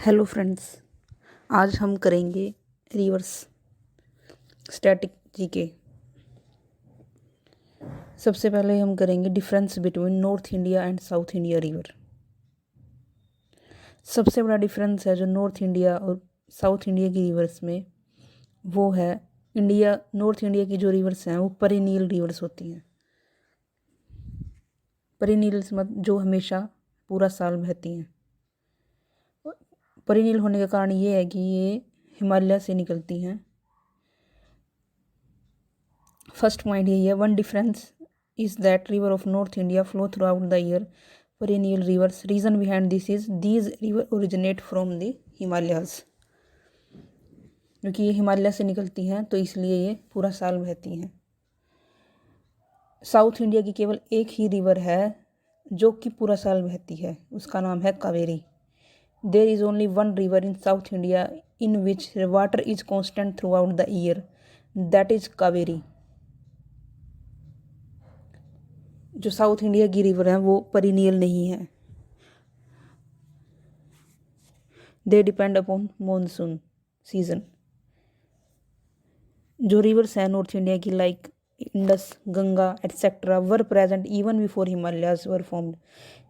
Hello friends, आज हम करेंगे रिवर्स स्टैटिक जीके। सबसे पहले हम करेंगे difference between north India and south India river. सबसे बड़ा डिफरेंस है जो नॉर्थ इंडिया और साउथ इंडिया की रिवर्स में, वो है नॉर्थ इंडिया की जो रिवर्स हैं वो पेरिनियल रिवर्स होती हैं। पेरिनियल्स मतलब जो हमेशा पूरा साल बहती हैं। पेरिनियल होने का कारण ये है कि ये हिमालय से निकलती हैं। फर्स्ट पॉइंट यही है, one difference is that river of North India flow throughout the year, perennial rivers. Reason behind this is these river originate from the Himalayas. क्योंकि ये हिमालय से निकलती हैं तो इसलिए ये पूरा साल बहती हैं। साउथ इंडिया की केवल एक ही रिवर है जो कि पूरा साल बहती है, उसका नाम है Kaveri. There is only one river in South India in which water is constant throughout the year, that is Kaveri. जो साउथ इंडिया की रिवर है वो पेरिनियल नहीं है, they depend upon monsoon season. जो रिवर्स हैं नॉर्थ इंडिया की like Indus, Ganga etcetera were present even before Himalayas were formed.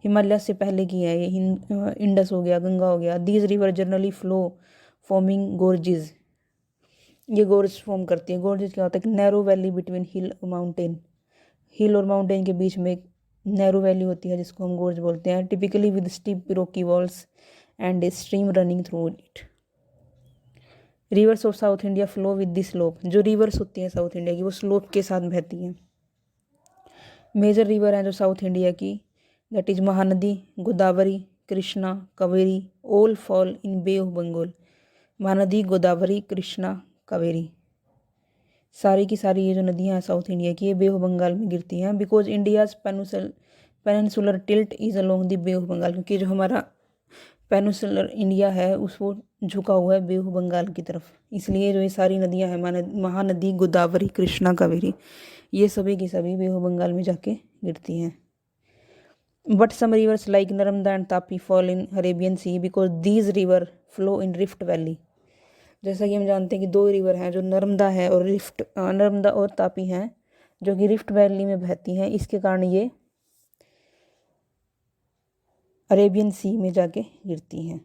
Himalaya से पहले की है ये, इंडस हो गया, गंगा हो गया। These river generally flow forming gorges, ये गोर्ज फॉर्म करती है। गोर्जेज क्या होता है कि नैरो वैली बिटवीन हिल और माउंटेन, हिल और माउंटेन के बीच में एक नैरो वैली होती है जिसको हम गोर्ज बोलते हैं। Typically with steep Rocky walls and a stream running through it. Reverse of south India flow with the slope, जो रिवर्स होती हैं साउथ इंडिया की वो स्लोप के साथ बहती हैं। मेजर रिवर हैं जो साउथ इंडिया की, that is Mahanadi, Godavari, Krishna, Kaveri, all fall in Bay of Bengal. Mahanadi, Godavari, Krishna, Kaveri, सारी की सारी ये जो नदियाँ हैं साउथ इंडिया की, ये बे ऑफ बंगाल में गिरती हैं। Because India's peninsular tilt is along the bay of Bengal, क्योंकि जो हमारा पेनिनसुलर इंडिया है उसको झुका हुआ है बे ऑफ बंगाल की तरफ, इसलिए जो ये सारी नदियाँ हैं महानदी, गोदावरी, कृष्णा, कावेरी, ये सभी की सभी बे ऑफ बंगाल में जाके गिरती हैं। But some rivers like Narmada and Tapi fall in Arabian sea because these river flow in rift valley. जैसा कि हम जानते हैं कि दो रिवर हैं जो नर्मदा और तापी हैं, जो कि रिफ्ट वैली में बहती हैं। इसके कारण ये अरेबियन सी में जाके गिरती हैं।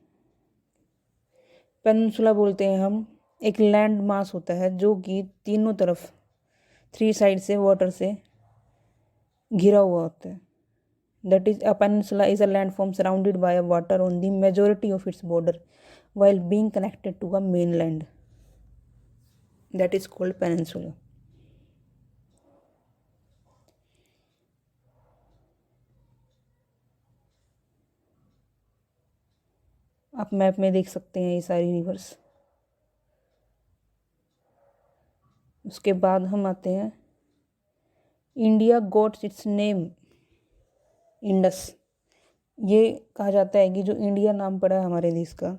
पेनिनसुला बोलते हैं हम, एक लैंड मास होता है जो कि तीनों तरफ, थ्री साइड से वाटर से घिरा हुआ होता है। That is a peninsula is a land form surrounded by a water on the majority of its border while being connected to a mainland, that is called peninsula. आप map में देख सकते हैं ये सारी रिवर्स। उसके बाद हम आते हैं, India got its name Indus. ये कहा जाता है कि जो इंडिया नाम पड़ा है हमारे देश का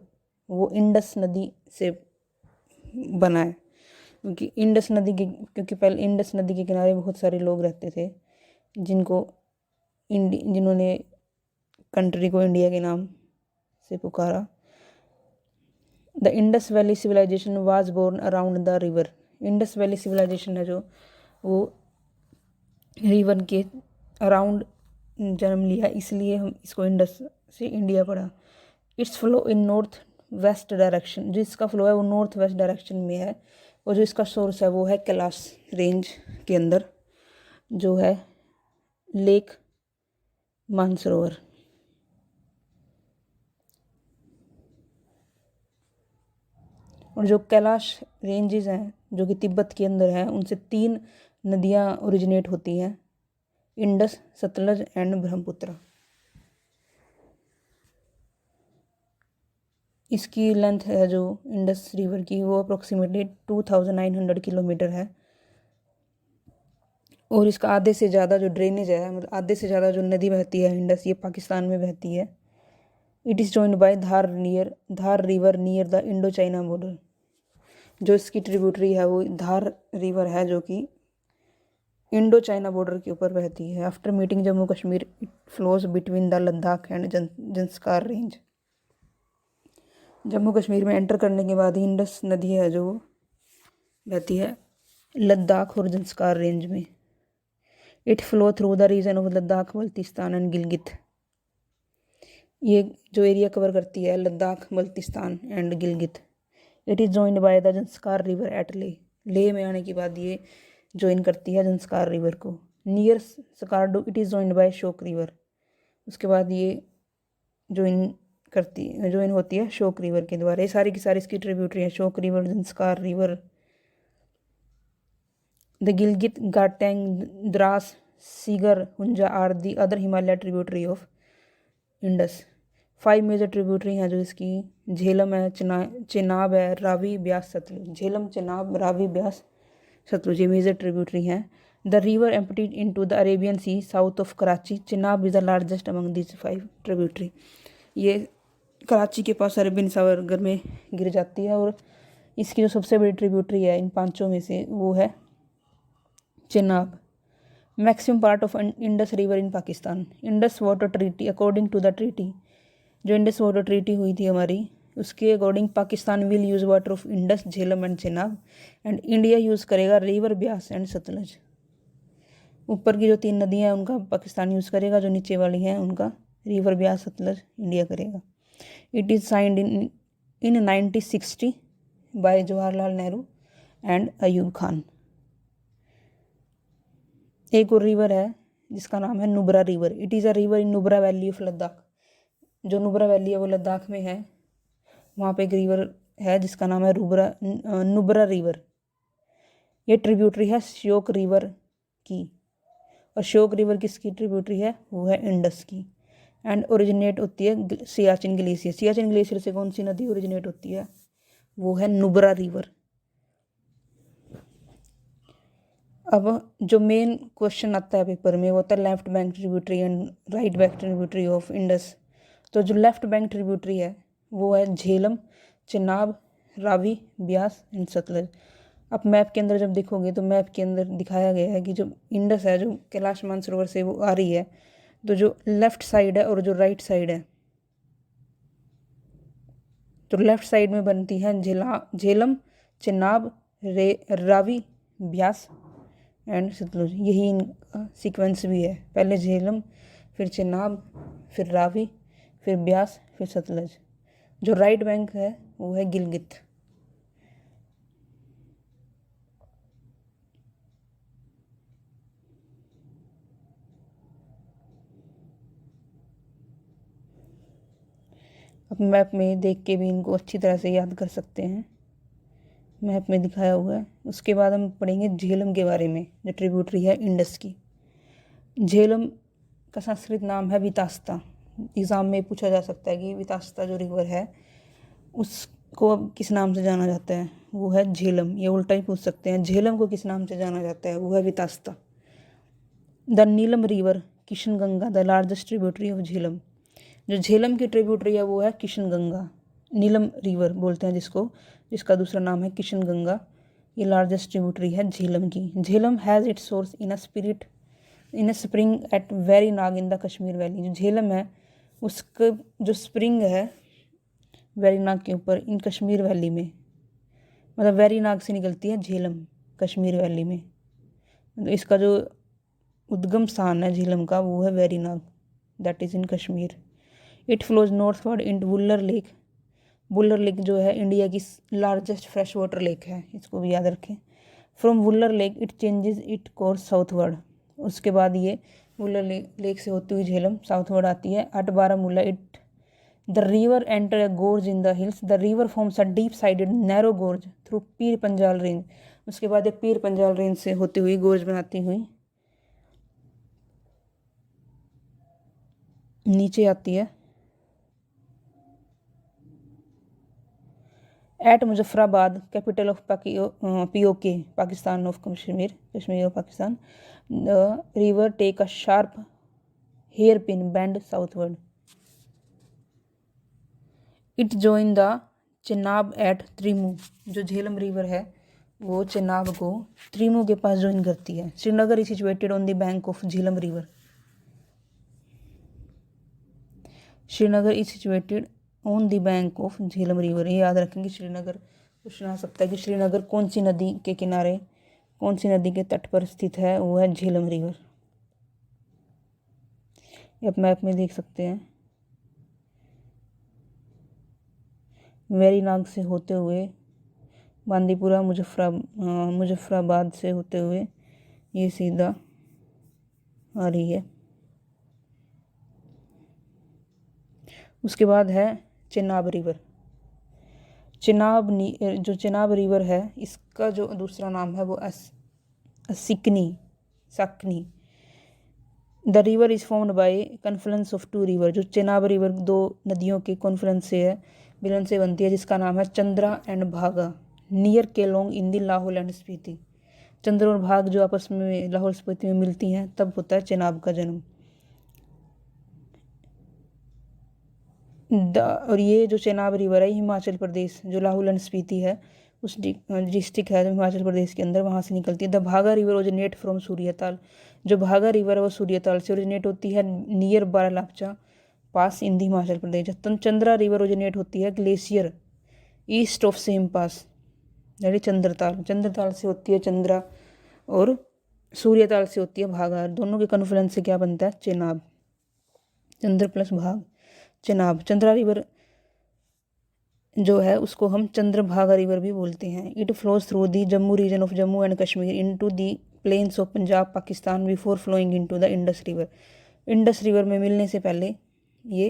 वो इंडस नदी से बना है, क्योंकि पहले इंडस नदी के किनारे बहुत सारे लोग रहते थे जिन्होंने कंट्री को इंडिया के नाम से पुकारा। The Indus valley civilisation was born around the river. Indus valley civilisation है जो वो रिवर के अराउंड जन्म लिया, इसलिए हम इसको इंडस से इंडिया पड़ा। It's flow in north west direction, जो इसका फ्लो है वो नॉर्थ वेस्ट डायरेक्शन में है, और जो इसका सोर्स है वो है कैलाश रेंज के अंदर, जो है लेक मानसरोवर। और जो कैलाश रेंजेस हैं जो कि तिब्बत के अंदर हैं, उनसे 3 नदियाँ ओरिजिनेट होती हैं, इंडस, सतलज एंड ब्रह्मपुत्र। इसकी लेंथ है जो इंडस रिवर की वो अप्रोक्सीमेटली 2900 किलोमीटर है, और इसका आधे से ज़्यादा जो ड्रेनेज है, मतलब आधे से ज़्यादा जो नदी बहती है इंडस, ये पाकिस्तान में बहती है। It is joined bye Dhar river near the Indo China border. जो इसकी ट्रिब्यूटरी है वो धार रिवर है जो कि इंडो चाइना बॉर्डर के ऊपर बहती है। After meeting Jammu Kashmir it flows between the Ladakh and Zanskar range. Jammu Kashmir में एंटर करने के बाद ही इंडस नदी है जो बहती है लद्दाख और जंस्कार रेंज में। It flow through the region of Ladakh, Baltistan and Gilgit. ये जो एरिया कवर करती है Ladakh, Baltistan and Gilgit. It is joined by the Zanskar river at Leh में आने के बाद ये ज्वाइन करती है जंस्कार रिवर को। Near Skardu it is joined by Shyok river. उसके बाद ये ज्वाइन होती है शोक रिवर के द्वारा। ये सारी की सारी इसकी ट्रिब्यूटरी है, Shyok river, Zanskar river. The Gilgit, Gartang, Dras, Shigar, Hunza are the other Himalaya tributary of Indus. 5 major tributary हैं जो इसकी। झेलम है, चेनाब है, रावी, ब्यास, सतलुज। झेलम, चेनाब, रावी, ब्यास, सतलुज ये मेजर ट्रिब्यूटरी हैं। The river emptied into the Arabian sea south of Karachi. Chenab is the largest among these 5 tributary. ये कराची के पास अरेबियन सागर में गिर जाती है। और इसकी जो सबसे बड़ी ट्रिब्यूटरी है इन पांचों में से वो है Chenab. Maximum part of Indus river in Pakistan. Indus water treaty, according to the treaty, जो इंडस वाटर ट्रीटी हुई थी हमारी, उसके according Pakistan will use water of Indus, Jhelum and Chenab, and India use करेगा रिवर ब्यास एंड सतलज। ऊपर की जो 3 नदियाँ हैं उनका पाकिस्तान यूज़ करेगा, जो नीचे वाली हैं उनका रिवर ब्यास सतलज इंडिया करेगा। It is signed in 1960 by Jawaharlal Nehru and Ayub Khan. एक और रिवर है जिसका नाम है Nubra river. It is a river in Nubra valley of Ladakh. जो नुब्रा वैली है वो लद्दाख में है। वहाँ पे एक रिवर है जिसका नाम है नुब्रा रिवर। ये ट्रिब्यूटरी है श्योक रिवर की। और श्योक रिवर किसकी ट्रिब्यूटरी है? वो है इंडस की। एंड ओरिजिनेट होती है सियाचिन ग्लेशियर। सियाचिन ग्लेशियर से कौन सी नदी ओरिजिनेट होती है? वो है नुब्रा रिवर। अब जो मेन क्वेश्चन आता है पेपर में वो होता है left bank tributary and right bank tributary of Indus. तो जो लेफ्ट बैंक ट्रिब्यूटरी है वो है झेलम, चेनाब, रावी, ब्यास एंड सतलज। आप मैप के अंदर जब देखोगे तो मैप के अंदर दिखाया गया है कि जो इंडस है जो कैलाश मानसरोवर से वो आ रही है, तो जो लेफ़्ट साइड है और जो राइट साइड है, तो लेफ़्ट साइड में बनती है झेलम, चेनाब, रावी, ब्यास एंड सतलुज। यही इनका सीक्वेंस भी है, पहले झेलम, फिर चेनाब, फिर रावी, फिर ब्यास, फिर सतलज। जो राइट बैंक है वो है गिलगित। आप मैप में देख के भी इनको अच्छी तरह से याद कर सकते हैं, मैप में दिखाया हुआ है। उसके बाद हम पढ़ेंगे झेलम के बारे में, जो ट्रिब्यूटरी है इंडस की। झेलम का संस्कृत नाम है वितास्ता। एग्ज़ाम में पूछा जा सकता है कि वितास्ता जो रिवर है उसको किस नाम से जाना जाता है? वो है झेलम। ये उल्टा ही पूछ सकते हैं, झेलम को किस नाम से जाना जाता है? वो है Vitasta. The Neelam river, Kishan Ganga, the largest tributary of Jhelum. जो झेलम की ट्रिब्यूटरी है वो है किशन गंगा। नीलम रिवर बोलते हैं जिसको, जिसका दूसरा नाम है किशन गंगा। ये लार्जेस्ट ट्रिब्यूटरी है झेलम की। Jhelum has its source in a spring at Verinag in the Kashmir valley. जो झेलम है उसका जो स्प्रिंग है वेरी नाग के ऊपर इन कश्मीर वैली में, मतलब वेरी नाग से निकलती है झेलम कश्मीर वैली में। तो इसका जो उद्गम स्थान है झेलम का वो है very Nag, that is in Kashmir. It flows northward in Wular lake. Wular lake जो है इंडिया की लार्जेस्ट फ्रेश वाटर लेक है, इसको भी याद रखें। From Wular lake it changes it course southward. उसके बाद ये वुल्लर लेक से होती हुई झेलम साउथवर्ड आती है। At Baramulla it the river enter a gorge in the hills. The river forms a deep sided narrow gorge through Pir Panjal range. उसके बाद ये पीर पंजाल रेंज से होती हुई गोर्ज बनाती हुई नीचे आती है। At Muzaffarabad, capital of POK, Pakistan of Kashmir of Pakistan, the river take a sharp hair pin bend southward. It join the Chenab at Trimmu. जो झेलम रिवर है वो चेनाब को त्रिमू के पास ज्वाइन करती है। Srinagar is situated on the bank of Jhelum river. Srinagar is situated on the bank of Jhelum river. ये याद रखेंगे, श्रीनगर क्वेश्चन आ सकता है कि श्रीनगर कौन सी नदी के किनारे, कौन सी नदी के तट पर स्थित है, वो है झेलम रिवर। ये आप मैप में देख सकते हैं। वेरीनाग से होते हुए बांदीपुरा, मुजफ्फराबाद से होते हुए ये सीधा आ रही है। उसके बाद है चेनाब रिवर। जो चेनाब रिवर है, इसका जो दूसरा नाम है वो साकनी। The river is formed by confluence of two river. जो चेनाब रिवर दो नदियों के कॉन्फ्लुएंस से है, मिलन से बनती है, जिसका नाम है Chandra and Bhaga, near Keylong in the Lahaul and Spiti. Chandra और भाग जो आपस में लाहौल स्पीति में मिलती हैं, तब होता है चेनाब का जन्म। और ये जो चेनाब रिवर है, हिमाचल प्रदेश जो लाहौल एंड स्पीति है उस डिस्ट्रिक्ट है जो हिमाचल प्रदेश के अंदर, वहाँ से निकलती है। द भागा रिवर ओरिजिनेट फ्रॉम सूर्यताल। जो भागा रिवर है वो सूर्यताल से ओरिजिनेट होती है, नियर बारालापचा पास इन दी हिमाचल प्रदेश। चंद्रा रिवर ओरिजिनेट होती है ग्लेशियर ईस्ट ऑफ सेम पास, यानी चंद्रताल से होती है चंद्रा, और सूर्यताल से होती है भागा। दोनों के कन्फ्लुएंस से क्या बनता है? चेनाब। चंद्र प्लस भाग, चेनाब। चंद्रा रिवर जो है उसको हम चंद्रभागा रिवर भी बोलते हैं। It flows through the Jammu region of Jammu and Kashmir into the plains of Punjab Pakistan before flowing into the Indus river. Indus river में मिलने से पहले ये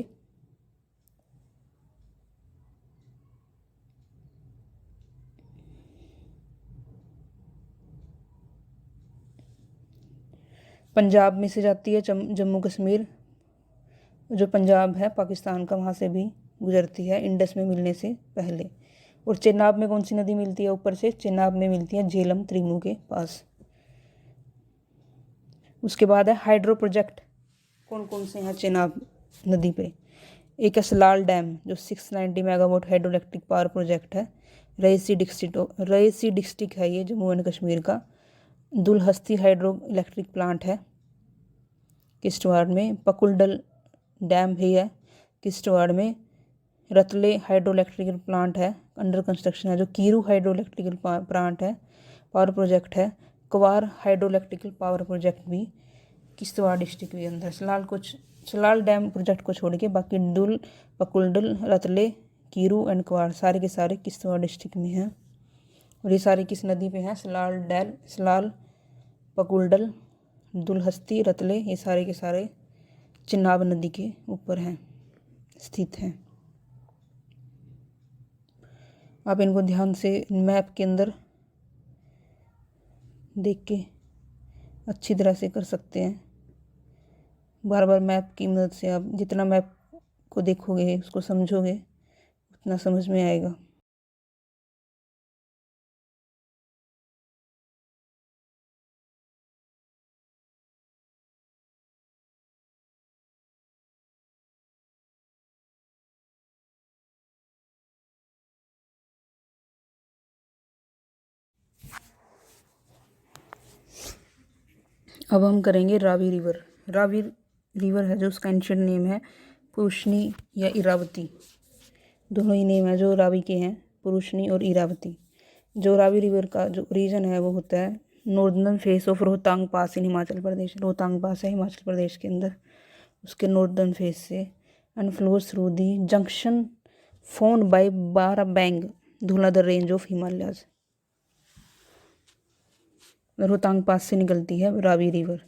पंजाब में से जाती है, जम्मू कश्मीर जो पंजाब है पाकिस्तान का, वहाँ से भी गुजरती है इंडस में मिलने से पहले। और चेनाब में कौन सी नदी मिलती है ऊपर से? चेनाब में मिलती है झेलम त्रिमू के पास। उसके बाद है हाइड्रो प्रोजेक्ट। कौन कौन से हैं चेनाब नदी पे? एक है सलाल डैम जो 690 megawatt hydro electric power project है, रईसी डिस्ट्रिक्ट है ये जम्मू एंड कश्मीर का। दुलहस्ती हाइड्रो इलेक्ट्रिक प्लांट है किश्तवाड़ में। पकुलडल डैम भी है किश्तवाड़ में। रतले हाइड्रो इलेक्ट्रिकल प्लांट है, अंडर कंस्ट्रक्शन है। जो कीरू हाइड्रो इलेक्ट्रिकल प्लांट है, पावर प्रोजेक्ट है। क्वार हाइड्रो इलेक्ट्रिकल पावर प्रोजेक्ट भी किश्तवाड़ डिस्ट्रिक्ट के अंदर। सलाल डैम प्रोजेक्ट को छोड़ के बाकी दुल, पकुलडल, रतले, कीरू एंड क्वार सारे के सारे किश्तवाड़ डिस्ट्रिक्ट में हैं। और ये सारे किस नदी पे हैं? सलाल, पकुलडल, दुलहस्ती, रतले, ये सारे के सारे चेनाब नदी के ऊपर हैं, स्थित हैं। आप इनको ध्यान से मैप के अंदर देख के अच्छी तरह से कर सकते हैं। बार बार मैप की मदद से आप जितना मैप को देखोगे, उसको समझोगे, उतना समझ में आएगा। अब हम करेंगे रावी रिवर है जो उसका एंशिएंट नेम है पुरुषनी या इरावती। दोनों ही नेम है जो रावी के हैं, पुरुषनी और इरावती। जो रावी रिवर का जो रीजन है वो होता है northern face of Rohtang pass in Himachal Pradesh. Rohtang pass है हिमाचल प्रदेश के अंदर, उसके नॉर्दर्न फेस से। And flows through the junction formed by Barabangahal Dhauladhar range of Himalayas. Rohtang pass से निकलती है रावी रिवर।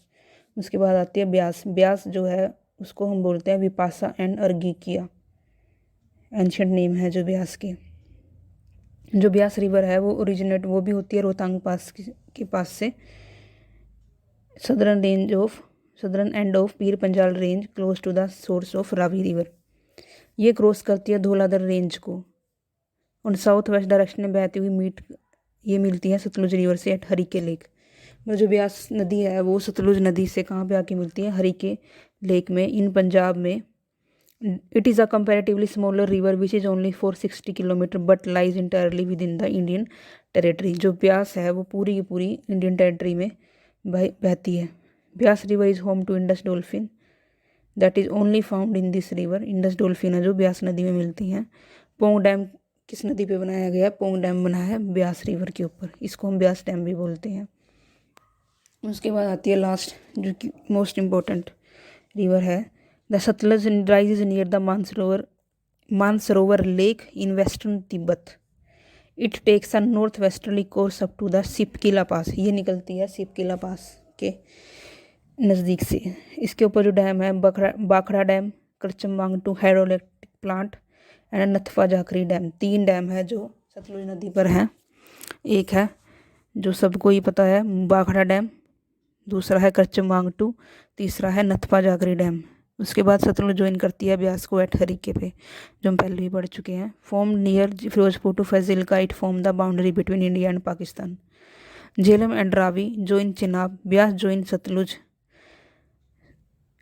उसके बाद आती है ब्यास जो है उसको हम बोलते हैं विपासा एंड अर्गिकिया, एंशिएंट नेम है जो ब्यास के। जो ब्यास रिवर है वो ओरिजिनेट वो भी होती है रोहतांग पास के पास से। Southern end of Pir Panjal range close to the source of Ravi river. ये क्रॉस करती है धौलाधर रेंज को और साउथ वेस्ट डायरेक्शन में बहती हुई ये मिलती है सतलुज रिवर से एट हरिके लेक। जो ब्यास नदी है वो सतलुज नदी से कहाँ पे आके मिलती है? हरिके लेक में, इन पंजाब में। It is a comparatively smaller river which is only 460 kilometre but lies entirely with in the Indian territory. जो ब्यास है वो पूरी की पूरी इंडियन टेरेटरी में बहती है। Beas river is home to Indus dolphin that is only found in this river. Indus dolphin है जो ब्यास नदी में मिलती हैं। पोंग डैम किस नदी पे बनाया गया? पोंग डैम बना है ब्यास रिवर के ऊपर, इसको हम ब्यास डैम भी बोलते हैं। उसके बाद आती है लास्ट जो कि मोस्ट इम्पोर्टेंट रिवर है। The Sutlej rises near the Mansarovar lake in western Tibet. It takes a north westerly course up to the Shipkila pass. ये निकलती है सिपकिला पास के नज़दीक से। इसके ऊपर जो डैम है बाखड़ा dam, Karcham Wangtoo hydroelectric plant and Nathpa Jhakri dam. 3 dam है जो सतलुज नदी पर हैं। एक है जो सबको ही पता है बाखड़ा डैम, दूसरा है करचमवांगटू, तीसरा है नथवा जाखरी डैम। उसके बाद सतलुज ज्वाइन करती है ब्यास को एट हरीके पे, जो हम पहले भी पढ़ चुके हैं। Form near Firozpur to Fazilka, it form the boundary between India and Pakistan. Jhelum and Ravi join Chenab, Beas join Sutlej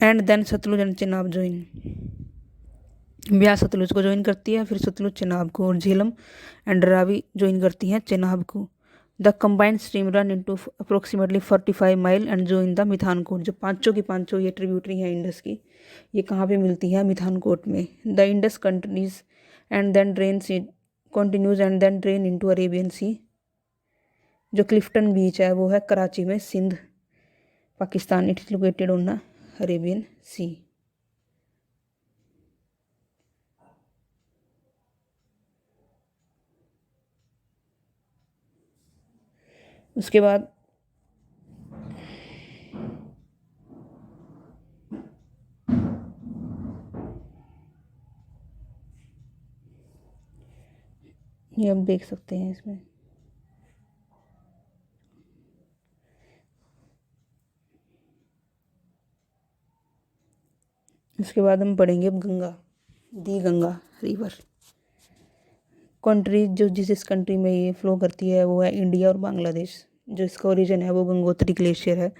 and then Sutlej and Chenab join. Beas Sutlej को ज्वाइन करती है, फिर सतलुज चिनाब को, और झेलम एंड रावी ज्वाइन करती हैं चिनाब को। The combined stream run into approximately 45 mile and join the Mithankot. जो पांचों की पांचों ये ट्रिब्यूटरी हैं इंडस की, ये कहाँ पे मिलती है? मिथानकोट में। The Indus continues and then drain into Arabian sea. जो क्लिफ्टन बीच है वो है कराची में, Sindh Pakistan. It is located on the Arabian sea. उसके बाद ये हम देख सकते हैं इसमें। उसके बाद हम पढ़ेंगे अब गंगा, दी गंगा रिवर। कंट्री जो जिस कंट्री में ये फ्लो करती है वो है इंडिया और बांग्लादेश। जो इसका ओरिजिन है वो गंगोत्री ग्लेशियर है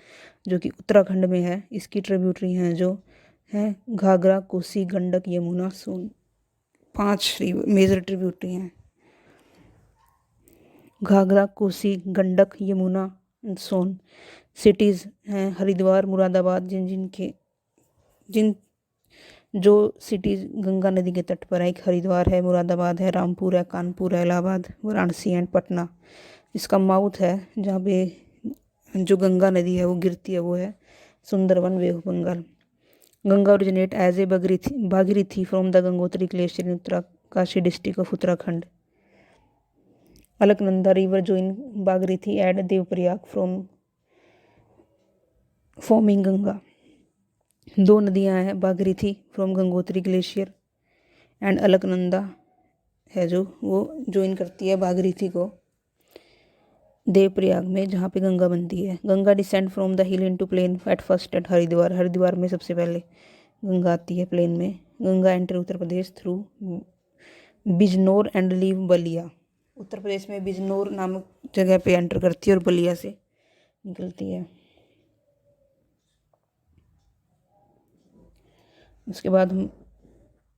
जो कि उत्तराखंड में है। इसकी ट्रिब्यूटरी हैं जो है घाघरा, कोसी, गंडक, यमुना, सोन। 5 मेजर ट्रिब्यूटरी हैं। घाघरा, कोसी, गंडक, यमुना, सोन। सिटीज़ हैं हरिद्वार, मुरादाबाद। जिन जो सिटीज़ गंगा नदी के तट पर है, एक हरिद्वार है, मुरादाबाद है, रामपुर है, कानपुर है, इलाहाबाद, वाराणसी एंड पटना। इसका माउथ है जहाँ पे जो गंगा नदी है वो गिरती है, वो है Sundarban, bay of Bengal. Ganga originate as a Bhagirathi from the Gangotri glacier in Uttarkashi district of Uttarakhand. Alaknanda river join Bhagirathi at Devprayag from forming Ganga. 2 नदियां हैं, Bhagirathi from Gangotri glacier and Alaknanda है जो वो ज्वाइन करती है भागीरथी को देवप्रयाग में, जहाँ पे गंगा बनती है। Ganga descend from the hill into plain at first at Haridwar. Haridwar में सबसे पहले गंगा आती है प्लेन में। Ganga enter Uttar Pradesh through Bijnor and leave Ballia. Uttar Pradesh में बिजनौर नामक जगह पे एंटर करती है और बलिया से निकलती है। उसके बाद हम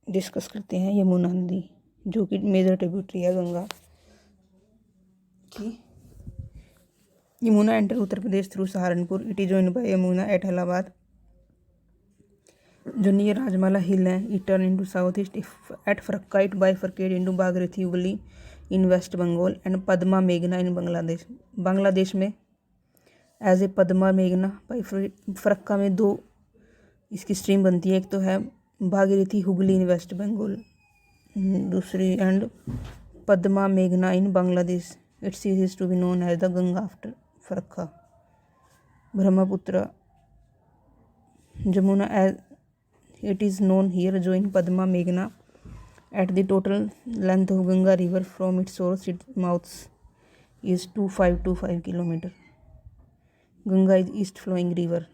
डिस्कस करते हैं यमुना नदी, जो कि मेजर ट्रिब्यूटरी है गंगा की। Yamuna enter Uttar Pradesh through Saharanpur. It is joined by Yamuna at Allahabad जो नियर राजमाला हिल है। It turn into south east at Farakka. It bifurcate into Bhagirathi Hooghly in West Bengal and Padma मेघना इन बांग्लादेश। बांग्लादेश में एज ए पद्मा मेघना। बाई फरक्का में 2 इसकी स्ट्रीम बनती है, एक तो है भागीरथी हुगली इन वेस्ट बंगाल, दूसरी एंड पद्मा मेघना in Bangladesh. It ceases to be known as the Ganga after Farakka. Brahmaputra Jamuna as it is known here join Padma Meghna at the total length of Ganga river from its source its mouths is 2525 kilometer. Ganga is east flowing river.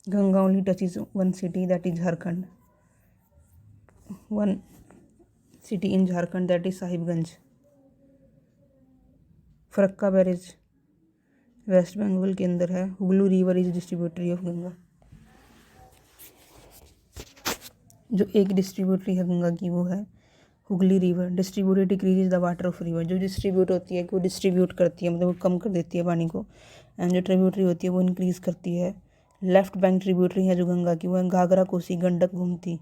Ganga only touches one city, that is Jharkhand. One city in Jharkhand, that is Sahibganj. Farakka barrage West Bengal के अंदर है। Hooghly river is distributary of Ganga. जो एक distributary है गंगा की वो है Hooghly river. Distributed decrease the water of river. जो डिस्ट्रीब्यूट होती है वो डिस्ट्रीब्यूट करती है, मतलब वो कम कर देती है पानी को, एंड जो ट्रिब्यूटरी होती है वो इंक्रीज करती है लेफ्ट बैंक ट्रिब्यूटरी है जो गंगा की वो है घाघरा, कोसी, गंडक, गोमती।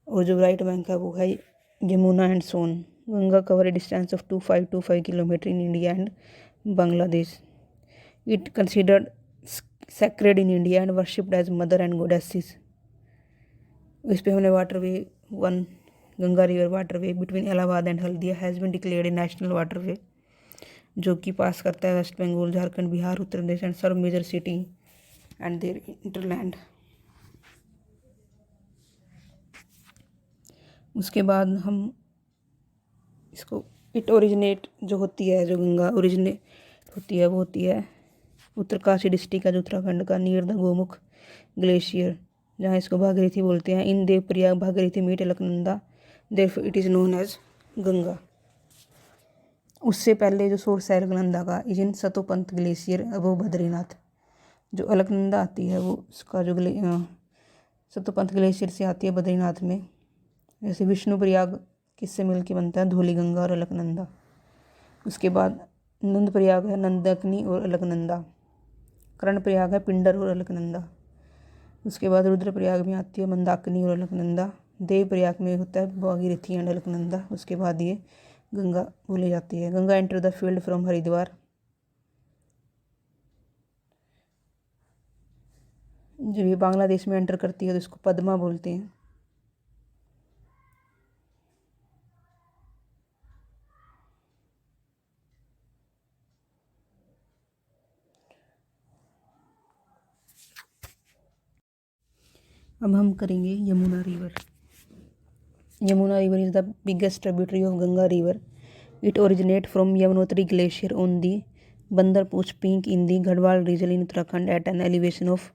और जो राइट बैंक है वो है Yamuna and Son. Ganga cover a distance of 2525 kilometre in India and Bangladesh. It considered sacred in India and worshipped as mother and goddesses। इस पे हमने waterway one Ganga river waterway between Allahabad and Haldia has been declared a national waterway, जो कि pass करता है West Bengal, Jharkhand, Bihar, Uttar Pradesh and serve major city and their hinterland. उसके बाद हम इसको इट ओरिजिनेट जो होती है, जो गंगा ओरिजिनेट होती है वो होती है उत्तरकाशी डिस्ट्रिक्ट का, जो उत्तराखंड का, नियर द गोमुख ग्लेशियर, जहाँ इसको भागीरथी बोलते हैं। In Devprayag Bhagirathi meet Alaknanda, therefore it is known as Ganga. उससे पहले जो सोर्स है अलकनंदा का is in Satopanth glacier above Badrinath. जो अलकनंदा आती है वो उसका जो सतोपंथ ग्लेशियर से आती है बद्रीनाथ में। जैसे विष्णु प्रयाग किससे मिल के बनता है, धौलीगंगा और अलकनंदा। उसके बाद नंद प्रयाग है नंदकनी और अलकनंदा। कर्ण प्रयाग है पिंडर और अलकनंदा। उसके बाद रुद्र प्रयाग में आती है मंदाकिनी और अलकनंदा। देव प्रयाग में होता है भागीरथी एंड अलकनंदा। उसके बाद ये गंगा बोली जाती है। Ganga enter the field from Haridwar. जब ये बांग्लादेश में एंटर करती है तो इसको पद्मा बोलते हैं। अब हम करेंगे Yamuna river. Yamuna river is the biggest tributary of Ganga river. It originate from Yamunotri glacier on the Bandarpuch peak in the Garhwal region in Uttarakhand at an elevation of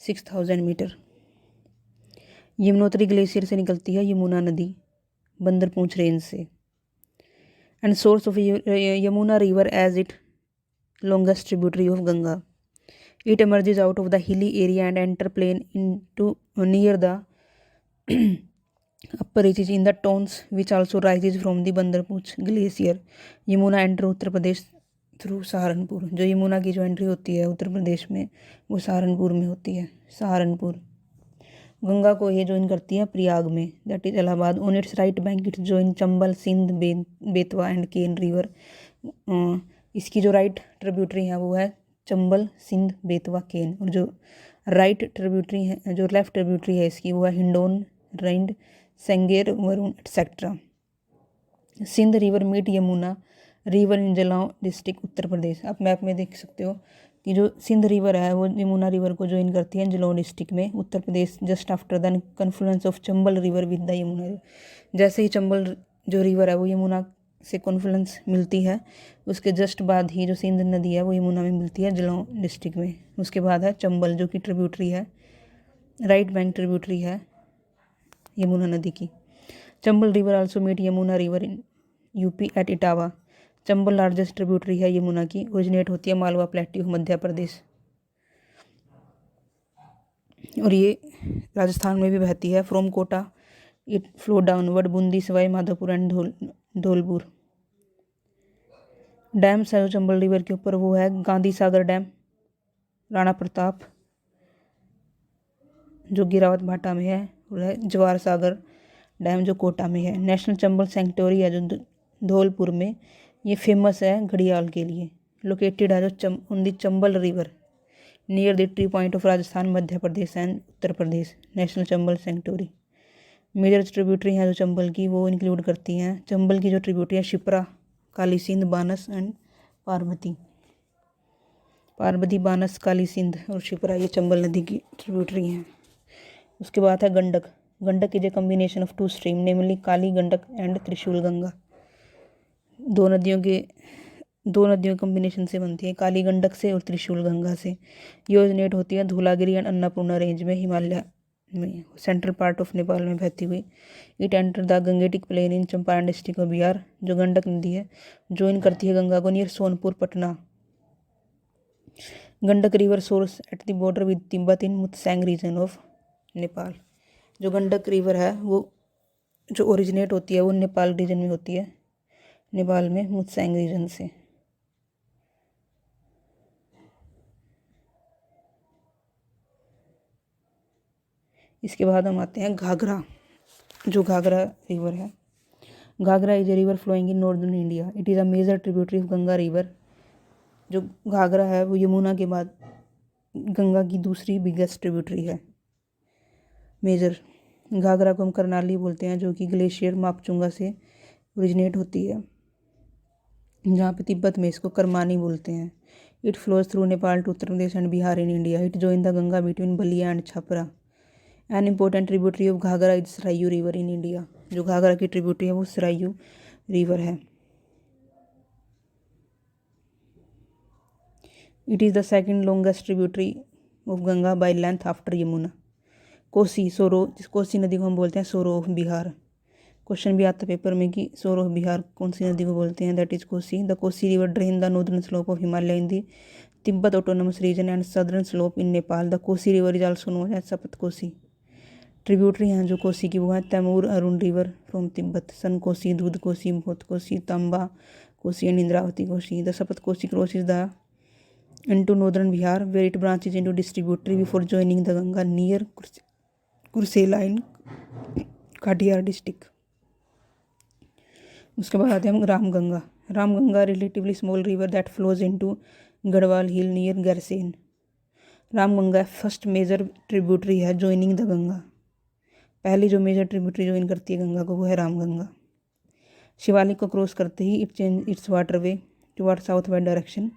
6000 metre. Yamunotri glacier से निकलती है यमुना नदी बंदरपूछ रेंज से। And source of Yamuna river as it longest tributary of Ganga. It emerges out of the hilly area and enter plain into near the upper reaches in the Tons, which also rises from the Bandarpooch glacier. Yamuna enter Uttar Pradesh through Saharanpur. जो यमुना की जो entry होती है उत्तर प्रदेश में वो सहारनपुर में होती है। सहारनपुर गंगा को ये ज्वाइन करती है प्रयाग में, that is Allahabad. On its right bank it join Chambal, Sindh, Betwa and Ken river. इसकी जो राइट ट्रिब्यूटरी है वो है चंबल, सिंध, बेतवा, केन। और जो राइट ट्रिब्यूटरी है, जो लेफ्ट ट्रिब्यूटरी है इसकी वो है Hindon, Rind, Sengar, Varun etcetera. Sindh river meet Yamuna river in Jalgaon district Uttar Pradesh. आप मैप में देख सकते हो कि जो सिंध रिवर है वो यमुना रिवर को ज्वाइन करती है जलगांव डिस्ट्रिक्ट में Uttar Pradesh, just after the confluence of Chambal river with the Yamuna river. जैसे ही चंबल जो रिवर है वो यमुना से कॉन्फ्लुएंस मिलती है, उसके जस्ट बाद ही जो सिंध नदी है वो यमुना में मिलती है जलगांव डिस्ट्रिक्ट में। उसके बाद है चंबल जो कि ट्रिब्यूटरी है, राइट बैंक ट्रिब्यूटरी है यमुना नदी की। Chambal river also meet Yamuna river in UP at Etawah. Chambal largest tributary है यमुना की, ओरिजिनेट होती है मालवा प्लेट्यू मध्य प्रदेश, और ये राजस्थान में भी बहती है। From Kota it flow downward Bundi, Sawai Madhopur and Dholpur. Dams है जो चंबल रिवर के ऊपर वो है गांधी सागर डैम, राणा प्रताप जो गिरावत भाटा में है, और है जवार सागर डैम जो कोटा में है। नेशनल चंबल सेंक्टोरी है जो धौलपुर में, ये फेमस है घड़ियाल के लिए। लोकेटेड है जो on the Chambal river near the tri point of Rajasthan, Madhya Pradesh and Uttar Pradesh. National Chambal sanctuary. Major tributary हैं जो चंबल की वो इंक्लूड करती हैं, चंबल की जो ट्रिब्यूटरी है शिप्रा, काली सिंध, बानस एंड पार्वती। पार्वती, बानस, काली सिंध और शिप्रा ये चंबल नदी की ट्रिब्यूटरी हैं। उसके बाद है Gandak. Gandak is a combination of two stream namely Kali Gandak and Trishul Ganga. दो नदियों कम्बिनेशन से बनती है, काली गंडक से और त्रिशूल गंगा से। ये ओरिजिनेट होती है धौलागिरी एंड अन्नपूर्णा रेंज में, हिमालय में, सेंट्रल पार्ट ऑफ नेपाल में बहती हुई। It enter the Gangetic plain in Champaran district of Bihar. जो गंडक नदी है ज्वाइन करती है गंगा को near Sonpur, Patna. Gandak river source at the border with Tibet in Mustang region of Nepal. जो गंडक रिवर है वो जो ओरिजिनेट होती है वो नेपाल रीजन में होती है, नेपाल में मुत्सैंग रीजन से। इसके बाद हम आते हैं घाघरा, जो घाघरा रिवर है। Ghaghra is a river flowing in northern India. It is a major tributary of Ganga river. जो घाघरा है वो यमुना के बाद गंगा की दूसरी बिगेस्ट ट्रिब्यूटरी है, मेजर। घाघरा को हम करनाली बोलते हैं, जो कि ग्लेशियर मापचुंगा से ओरिजिनेट होती है, जहाँ पे तिब्बत में इसको करमानी बोलते हैं। It flows through Nepal to Uttar Pradesh and Bihar in India. It join the Ganga between Ballia and Chhapra. An important tributary of Ghaghra is Saryu river in India. जो घाघरा की ट्रिब्यूटरी है वो सरायू रिवर है। It is the second longest tributary of Ganga by length after Yamuna. Kosi सोरो, जिस कोसी नदी को हम बोलते हैं सोरो ऑफ बिहार। क्वेश्चन भी आता है पेपर में कि सोरो ऑफ बिहार कौन सी नदी को बोलते हैं, that is Kosi. The Kosi river drain the northern slope of Himalaya in the Tibet autonomous region and southern slope in Nepal. The Kosi river is also known as Sapt Kosi. Tributary हैं जो कोसी की वो हैं Tamur Arun river from Tibet, Sun Kosi, Dudh Kosi, Bhut Kosi, Tamba Kosi and Indravati Kosi. The Sapt Kosi crosses the into northern Bihar where it branches into distributary before joining the Ganga near Kursela in Katihar district. उसके बाद आते हैं हम Ramganga. Ramganga relatively small river that flows into Garhwal hill near Gairsain. Ramganga first major tributary है joining the Ganga. पहली जो major tributary join करती है गंगा को वो है रामगंगा। शिवालिक को क्रॉस करते ही it change its water way toward south west direction,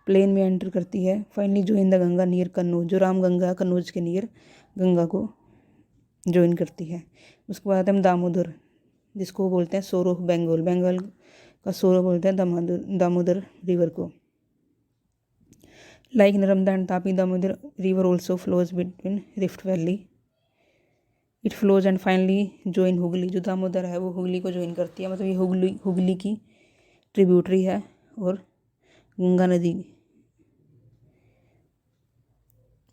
plain में एंटर करती है। Finally join the Ganga near Kannauj. जो रामगंगा कन्नौज के नियर गंगा को ज्वाइन करती है। उसके बाद हम दामोदर, जिसको बोलते हैं सोरो ऑफ बंगाल। बंगाल का सोरो बोलते हैं दामोदर रिवर को। Like Narmada and Tapi, Damodar river also flows between rift valley. It flows and finally join Hooghly. जो दामोदर है वो हुगली को ज्वाइन करती है, मतलब ये हुगली की ट्रिब्यूटरी है और गंगा नदी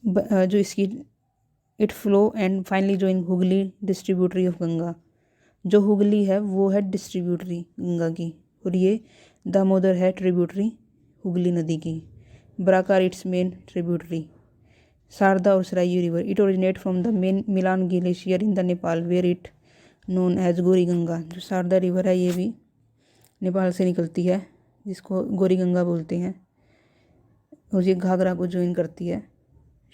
जो इसकी it flow and finally join Hooghly distributary of Ganga. जो हुगली है वो है डिस्ट्रीब्यूटरी गंगा की और ये दामोदर है ट्रिब्यूटरी हुगली नदी की। Barakar its main tributary. Sharda और Saryu river, it originate from the main Milam glacier in the Nepal where it known as Gori Ganga. जो शारदा रिवर है ये भी नेपाल से निकलती है, जिसको गोरी गंगा बोलते हैं, और ये घाघरा को ज्वाइन करती है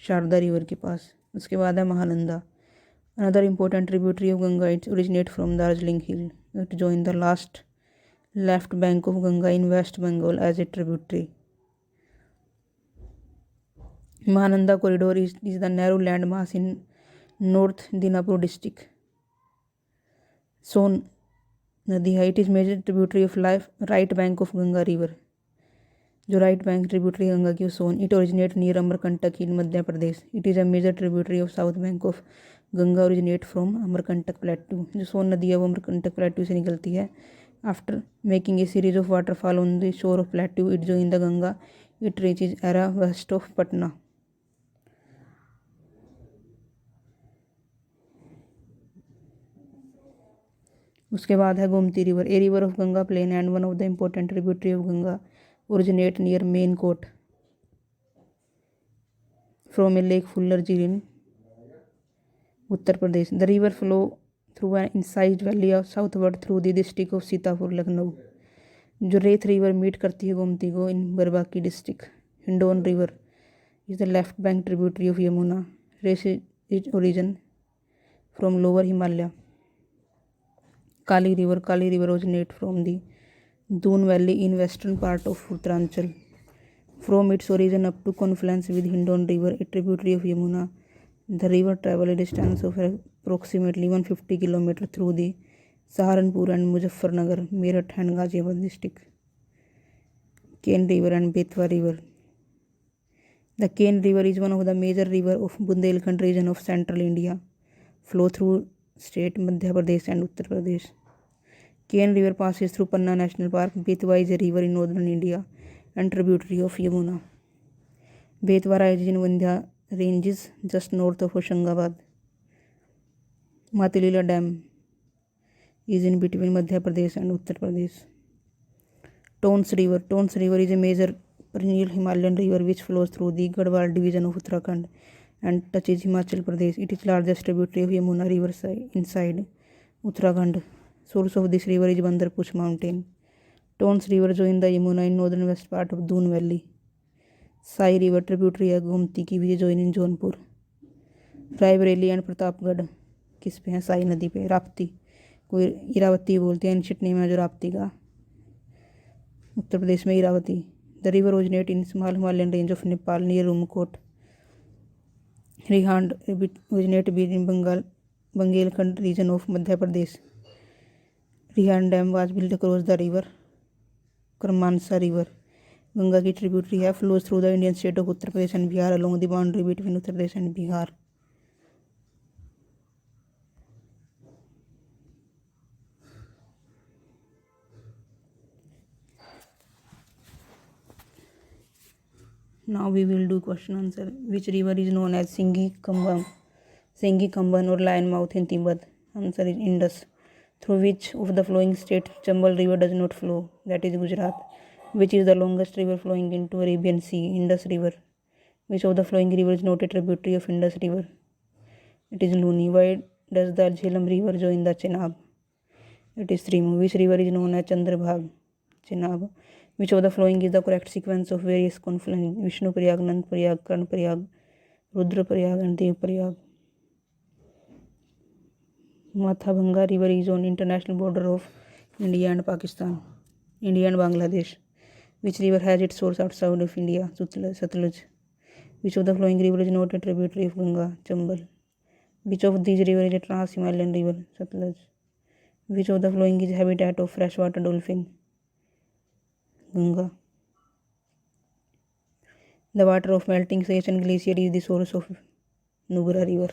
शारदा रिवर के पास। उसके बाद है Mahananda, another important tributary of Ganga. Its originate from Darjeeling hill. It join the last left bank of Ganga in West Bengal as a tributary. Mahananda corridor is the narrow land mass in north Dinapur district. Son नदी है, it is major tributary of right bank of Ganga river. जो right bank tributary Ganga की Son. It originate near Amarkantak in Madhya Pradesh. It is a major tributary of south bank of Ganga originate from Amarkantak plateau. जो सोन नदी है वो अमरकंटक प्लेटू से निकलती है। After making a series of waterfall on the shore of plateau it join the Ganga. It reaches Arrah west of Patna. उसके बाद है Gomti river, a river of Ganga plain and one of the important tributary of Ganga originate near Mainkot from a lake Fulhar Jheel in Uttar Pradesh. The river flow through an incised valley of southward through the district of Sitapur Lucknow. जो Reth river meet करती है गोमती को in Barabanki district. Hindon river is the left bank tributary of Yamuna. Race is origin from lower Himalaya. Kali river originate from the Doon valley in western part of Uttaranchal. From its origin up to confluence with Hindon river, a tributary of Yamuna, the river travel a distance of approximately 150 kilometre through the Saharanpur and Muzaffarnagar, Meerut and Ghaziabad district. Cane river and Betwa river, the Ken river is one of the major river of Bundelkhand region of central India, flow through state Madhya Pradesh and Uttar Pradesh. Ken river passes through Panna National Park. Betwa is a river in northern India and tributary of Yamuna. Betwa rises in Vindhya ranges just north of Hoshangabad. Matilila Dam is in between Madhya Pradesh and Uttar Pradesh. Tons River is a major perennial Himalayan river which flows through the Garhwal division of Uttarakhand and touches Himachal Pradesh. It is largest tributary of Yamuna river inside Uttarakhand. Source of this river is Bandarpuch mountain. Tons river join the Yamuna in northern west part of Doon valley. Sai river tributary है गोमती की भी join in Jaunpur. Raebareli and Pratapgarh किस पे है? साई नदी पे. राप्ती कोई इरावती बोलते हैं, एंशिएंट नेम है जो राप्ती का. उत्तर प्रदेश में Iravati. The river originate in small Himalayan range of Nepal near Rumkot. Rihand originate in Baghelkhand region of Madhya Pradesh. Rihand dam was build across the river Karmanasa river. Ganga की ट्रिब्यूटरी है, flows through the Indian state of Uttar Pradesh and Bihar along the boundary between Uttar Pradesh and Bihar. Now we will do question answer. Which river is known as Singhi Kamban or Lion Mouth in Tibet? Answer is Indus. Through which of the flowing state Chambal river does not flow? That is Gujarat. Which is the longest river flowing into Arabian Sea? Indus River. Which of the flowing river is not a tributary of Indus River? It is Luni. Why does the Jhelum river join the Chenab? It is Trimu. Which river is known as Chandrabhag? Chenab. Which of the following is the correct sequence of various confluence? Vishnu Prayag, Nand Prayag, Karn Prayag, Rudra Prayag and Dev Prayag. Mathabhanga river is on international border of India and Pakistan, India and Bangladesh. Which river has its source outside of India? Satluj. Which of the flowing river is not a tributary of Ganga? Chambal. Which of these rivers is a trans-Himalayan river? Satluj. Which of the flowing is habitat of freshwater dolphin? Ganga. The water of melting Siachen glacier is the source of Nubra river.